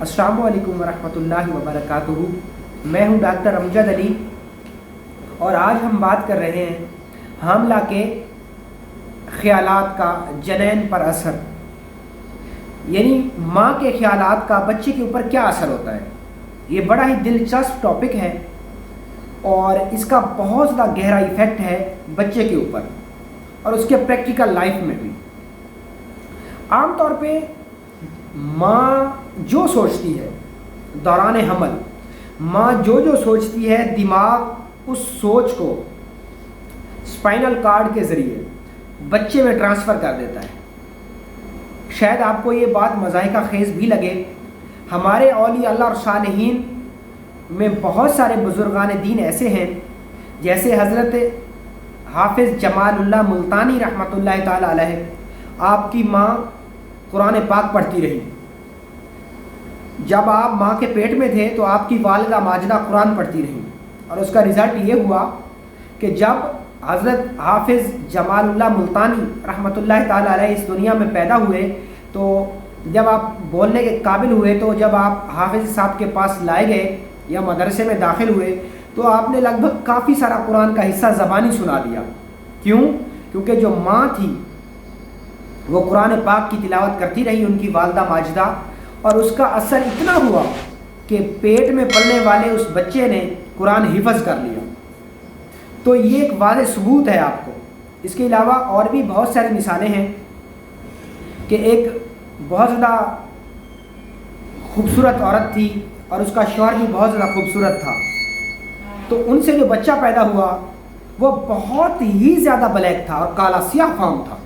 अस्सलामु अलैकुम वरहमतुल्लाहि वबरकातुहू। मैं हूं डॉक्टर अमजद अली और आज हम बात कर रहे हैं हामला के ख़यालात का जनैन पर असर, यानी माँ के ख़यालात का बच्चे के ऊपर क्या असर होता है। ये बड़ा ही दिलचस्प टॉपिक है और इसका बहुत ज़्यादा गहरा इफ़ेक्ट है बच्चे के ऊपर और उसके प्रैक्टिकल लाइफ में भी। आम तौर पे माँ जो सोचती है दौरान हमल, माँ जो सोचती है, दिमाग उस सोच को स्पाइनल कार्ड के ज़रिए बच्चे में ट्रांसफ़र कर देता है। शायद आपको ये बात मज़ाहिका खेज़ भी लगे, हमारे औलिया अल्लाह और सालिहीन में बहुत सारे बुज़ुर्गान दीन ऐसे हैं, जैसे हज़रत हाफिज़ जमालुल्लाह मुल्तानी रहमतुल्लाह ताला अलैह। आपकी माँ कुरान पाक पढ़ती रही। जब आप माँ के पेट में थे तो आपकी वालिदा माजिदा कुरान पढ़ती रही और उसका रिज़ल्ट ये हुआ कि जब हज़रत हाफिज़ जमालुल्लाह मुल्तानी रहमतुल्लाह ताला अलैह इस दुनिया में पैदा हुए, तो जब आप बोलने के काबिल हुए, तो जब आप हाफिज़ साहब के पास लाए गए या मदरसे में दाखिल हुए, तो आपने लगभग काफ़ी सारा कुरान का हिस्सा ज़बानी सुना दिया। क्यों? क्योंकि जो माँ थी वो कुरान पाक की तिलावत करती रही, उनकी वालिदा माजिदा, और उसका असर इतना हुआ कि पेट में पलने वाले उस बच्चे ने कुरान हिफ़्ज़ कर लिया। तो ये एक वाज़ेह सबूत है आपको। इसके अलावा और भी बहुत सारी मिसालें हैं कि एक बहुत ज़्यादा खूबसूरत औरत थी और उसका शौहर भी बहुत ज़्यादा खूबसूरत था, तो उनसे जो बच्चा पैदा हुआ वो बहुत ही ज़्यादा ब्लैक था और काला स्याह फाम था।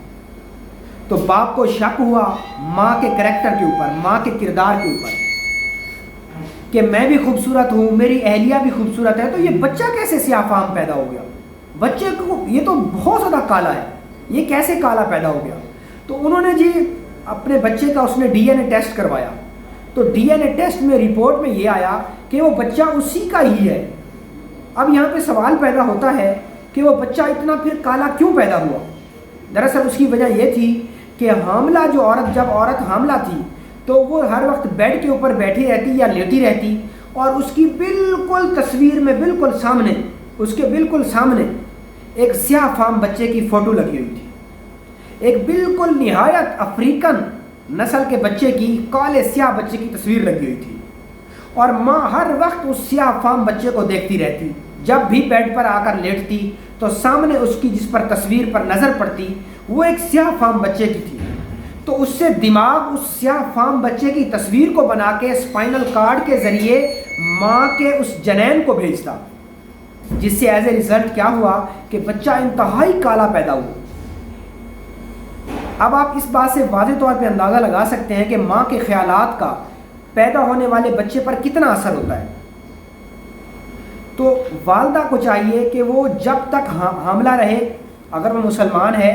तो बाप को शक हुआ माँ के करैक्टर के ऊपर, माँ के किरदार के ऊपर, कि मैं भी खूबसूरत हूँ, मेरी अहलिया भी खूबसूरत है, तो ये बच्चा कैसे स्याह फाम पैदा हो गया? बच्चे को ये तो बहुत ज़्यादा काला है, ये कैसे काला पैदा हो गया? तो उन्होंने जी अपने बच्चे का उसने डीएनए टेस्ट करवाया, तो डीएनए टेस्ट में रिपोर्ट में ये आया कि वो बच्चा उसी का ही है। अब यहाँ पे सवाल पैदा होता है कि वो बच्चा इतना फिर काला क्यों पैदा हुआ? दरअसल उसकी वजह ये थी कि हामला जो औरत, जब औरत हामला थी तो वो हर वक्त बेड के ऊपर बैठी रहती या लेटी रहती, और उसकी बिल्कुल तस्वीर में बिल्कुल सामने, उसके बिल्कुल सामने एक स्याह फाम बच्चे की फ़ोटो लगी हुई थी। एक बिल्कुल निहायत अफ्रीकन नस्ल के बच्चे की, काले स्याह बच्चे की तस्वीर लगी हुई थी, और माँ हर वक्त उस स्याह फाम बच्चे को देखती रहती। जब भी बेड पर आकर लेटती तो सामने उसकी जिस पर तस्वीर पर नज़र पड़ती वो एक स्याह फाम बच्चे की थी। तो उससे दिमाग उस स्याह फाम बच्चे की तस्वीर को बना के स्पाइनल कार्ड के ज़रिए माँ के उस जनैन को भेजता, जिससे एज ए रिज़ल्ट क्या हुआ कि बच्चा इंतहाई काला पैदा हुआ। अब आप इस बात से वाज़ेह तौर पे अंदाज़ा लगा सकते हैं कि माँ के ख़यालात का पैदा होने वाले बच्चे पर कितना असर होता है। तो वालिदा को चाहिए कि वो जब तक हामला रहे, अगर वो मुसलमान है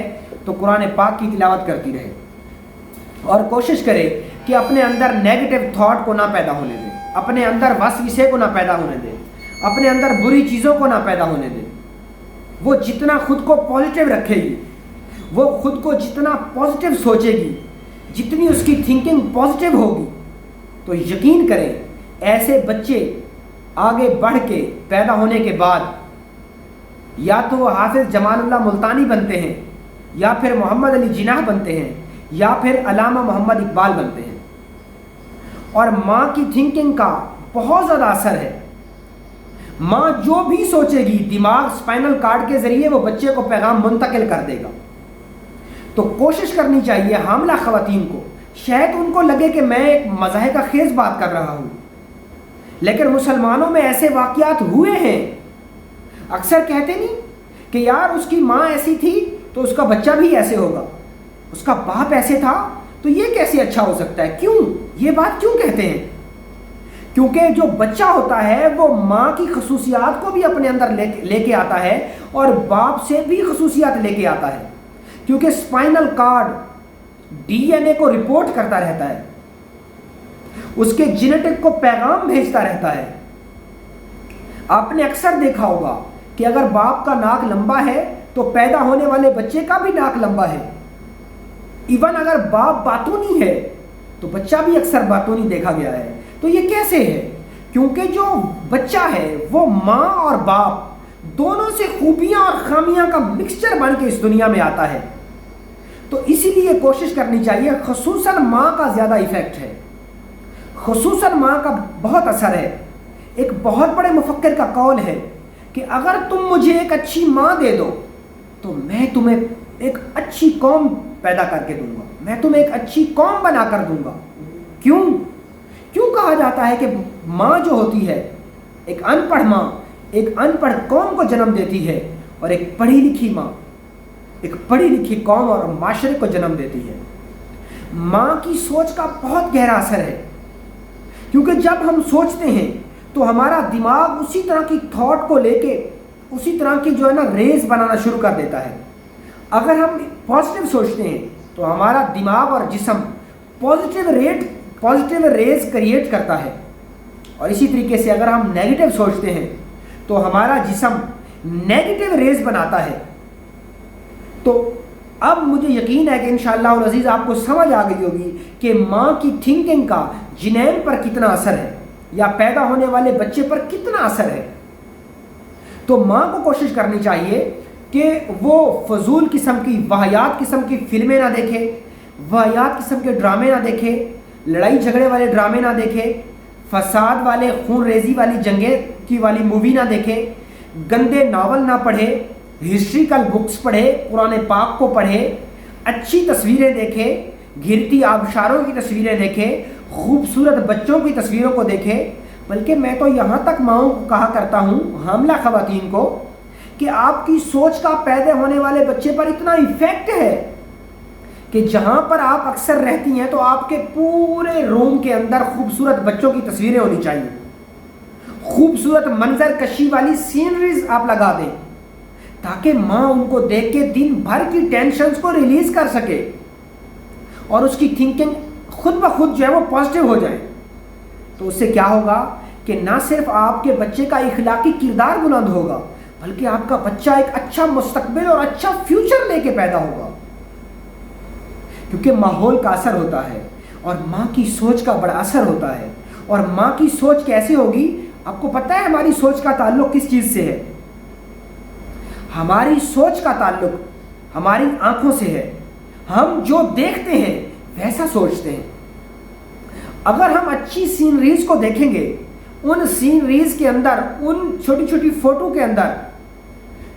तो कुरान पाक की तिलावत करती रहे और कोशिश करे कि अपने अंदर नेगेटिव थॉट को ना पैदा होने दे, अपने अंदर वसवसे को ना पैदा होने दे, अपने अंदर बुरी चीज़ों को ना पैदा होने दे। वो जितना खुद को पॉजिटिव रखेगी, वो खुद को जितना पॉजिटिव सोचेगी, जितनी उसकी थिंकिंग पॉजिटिव होगी, तो यकीन करें ऐसे बच्चे आगे बढ़ के पैदा होने के बाद या तो वो हाफिज़ जमालुल्लाह मुल्तानी बनते हैं, या फिर मोहम्मद अली जिन्नाह बनते हैं, या फिर अल्लामा मोहम्मद इकबाल बनते हैं। और माँ की थिंकिंग का बहुत ज़्यादा असर है। माँ जो भी सोचेगी, दिमाग स्पाइनल कार्ड के ज़रिए वो बच्चे को पैगाम मुंतकिल कर देगा। तो कोशिश करनी चाहिए हामला ख़वातीन को, शायद उनको लगे कि मैं एक मज़ाहिका खेज़ बात कर रहा हूँ, लेकिन मुसलमानों में ऐसे वाक़यात हुए हैं। अक्सर कहते नहीं कि यार उसकी माँ ऐसी थी तो उसका बच्चा भी ऐसे होगा, उसका बाप ऐसे था तो ये कैसे अच्छा हो सकता है? क्यों ये बात क्यों कहते हैं? क्योंकि जो बच्चा होता है वो माँ की खसूसियात को भी अपने अंदर लेके आता है और बाप से भी खसूसियात लेके आता है, क्योंकि स्पाइनल कार्ड डीएनए को रिपोर्ट करता रहता है, उसके जेनेटिक को पैगाम भेजता रहता है। आपने अक्सर देखा होगा कि अगर बाप का नाक लंबा है तो पैदा होने वाले बच्चे का भी नाक लंबा है। इवन अगर बाप बातूनी है तो बच्चा भी अक्सर बातूनी देखा गया है। تو یہ کیسے ہے؟ کیونکہ جو بچہ ہے وہ ماں اور باپ دونوں سے خوبیاں اور خامیاں کا مکسچر بن کے اس دنیا میں آتا ہے. تو اسی لیے کوشش کرنی چاہیے، خصوصاً ماں کا زیادہ ایفیکٹ ہے، خصوصاً ماں کا بہت اثر ہے. ایک بہت بڑے مفکر کا قول ہے کہ اگر تم مجھے ایک اچھی ماں دے دو تو میں تمہیں ایک اچھی قوم پیدا کر کے دوں گا، میں تمہیں ایک اچھی قوم بنا کر دوں گا. کیوں کہا جاتا ہے کہ ماں جو ہوتی ہے، ایک ان پڑھ ماں ایک ان پڑھ قوم کو جنم دیتی ہے، اور ایک پڑھی لکھی ماں ایک پڑھی لکھی قوم اور معاشرے کو جنم دیتی ہے. ماں کی سوچ کا بہت گہرا اثر ہے، کیونکہ جب ہم سوچتے ہیں تو ہمارا دماغ اسی طرح کی تھاٹ کو لے کے اسی طرح کی جو ہے نا ریز بنانا شروع کر دیتا ہے. اگر ہم پازیٹیو سوچتے ہیں تو ہمارا دماغ اور جسم پازیٹیو ریز کریٹ کرتا ہے، اور اسی طریقے سے اگر ہم نیگیٹو سوچتے ہیں تو ہمارا جسم نیگیٹو ریز بناتا ہے. تو اب مجھے یقین ہے کہ انشاءاللہ العزیز آپ کو سمجھ آ گئی ہوگی کہ ماں کی تھنکنگ کا جنین پر کتنا اثر ہے، یا پیدا ہونے والے بچے پر کتنا اثر ہے. تو ماں کو کوشش کرنی چاہیے کہ وہ فضول قسم کی واہیات قسم کی فلمیں نہ دیکھے، واہیات قسم کے ڈرامے نہ دیکھے، لڑائی جھگڑے والے ڈرامے نہ دیکھے، فساد والے خون ریزی والی جنگیں کی والی مووی نہ دیکھے، گندے ناول نہ پڑھے، ہسٹریکل بکس پڑھے، قرآن پاک کو پڑھے، اچھی تصویریں دیکھے، گرتی آبشاروں کی تصویریں دیکھے، خوبصورت بچوں کی تصویروں کو دیکھے. بلکہ میں تو یہاں تک ماؤں کو کہا کرتا ہوں، حاملہ خواتین کو، کہ آپ کی سوچ کا پیدا ہونے والے بچے پر اتنا ایفیکٹ ہے کہ جہاں پر آپ اکثر رہتی ہیں تو آپ کے پورے روم کے اندر خوبصورت بچوں کی تصویریں ہونی چاہیے، خوبصورت منظر کشی والی سینریز آپ لگا دیں، تاکہ ماں ان کو دیکھ کے دن بھر کی ٹینشنز کو ریلیز کر سکے اور اس کی تھنکنگ خود بخود جو ہے وہ پازیٹیو ہو جائے. تو اس سے کیا ہوگا کہ نہ صرف آپ کے بچے کا اخلاقی کردار بلند ہوگا، بلکہ آپ کا بچہ ایک اچھا مستقبل اور اچھا فیوچر لے کے پیدا ہوگا. کیونکہ ماحول کا اثر ہوتا ہے اور ماں کی سوچ کا بڑا اثر ہوتا ہے. اور ماں کی سوچ کیسے ہوگی؟ آپ کو پتہ ہے ہماری سوچ کا تعلق کس چیز سے ہے؟ ہماری سوچ کا تعلق ہماری آنکھوں سے ہے. ہم جو دیکھتے ہیں ویسا سوچتے ہیں. اگر ہم اچھی سینریز کو دیکھیں گے، ان سینریز کے اندر، ان چھوٹی چھوٹی فوٹو کے اندر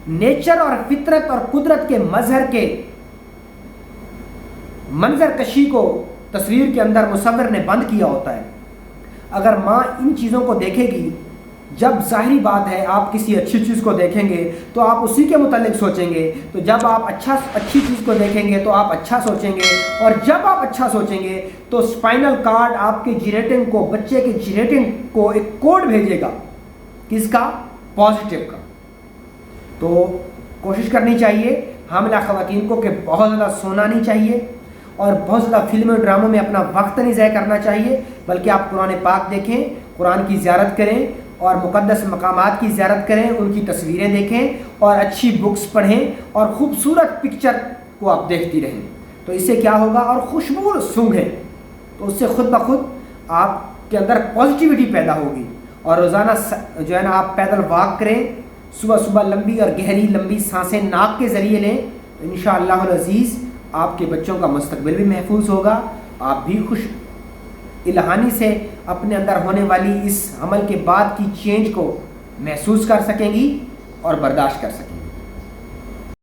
نیچر اور فطرت اور قدرت کے مظہر کے منظر کشی کو تصویر کے اندر مصور نے بند کیا ہوتا ہے. اگر ماں ان چیزوں کو دیکھے گی، جب ظاہری بات ہے آپ کسی اچھی چیز کو دیکھیں گے تو آپ اسی کے متعلق سوچیں گے. تو جب آپ اچھی چیز کو دیکھیں گے تو آپ اچھا سوچیں گے، اور جب آپ اچھا سوچیں گے تو اسپائنل کارڈ آپ کے جینیٹنگ کو، بچے کے جینیٹنگ کو ایک کوڈ بھیجے گا. کس کا؟ پازیٹیو کا. تو کوشش کرنی چاہیے حاملہ خواتین کو کہ بہت زیادہ سونا نہیں چاہیے اور بہت زیادہ فلموں اور ڈراموں میں اپنا وقت نہیں ضائع کرنا چاہیے، بلکہ آپ قرآن پاک دیکھیں، قرآن کی زیارت کریں اور مقدس مقامات کی زیارت کریں، ان کی تصویریں دیکھیں اور اچھی بکس پڑھیں اور خوبصورت پکچر کو آپ دیکھتی رہیں. تو اس سے کیا ہوگا؟ اور خوشبو سونگھیں تو اس سے خود بخود آپ کے اندر پازیٹیوٹی پیدا ہوگی. اور روزانہ جو ہے نا آپ پیدل واک کریں، صبح صبح لمبی اور گہری لمبی سانسیں ناک کے ذریعے لیں، تو انشاءاللہ العزیز آپ کے بچوں کا مستقبل بھی محفوظ ہوگا. آپ بھی خوش الہانی سے اپنے اندر ہونے والی اس عمل کے بعد کی چینج کو محسوس کر سکیں گی اور برداشت کر سکیں گی.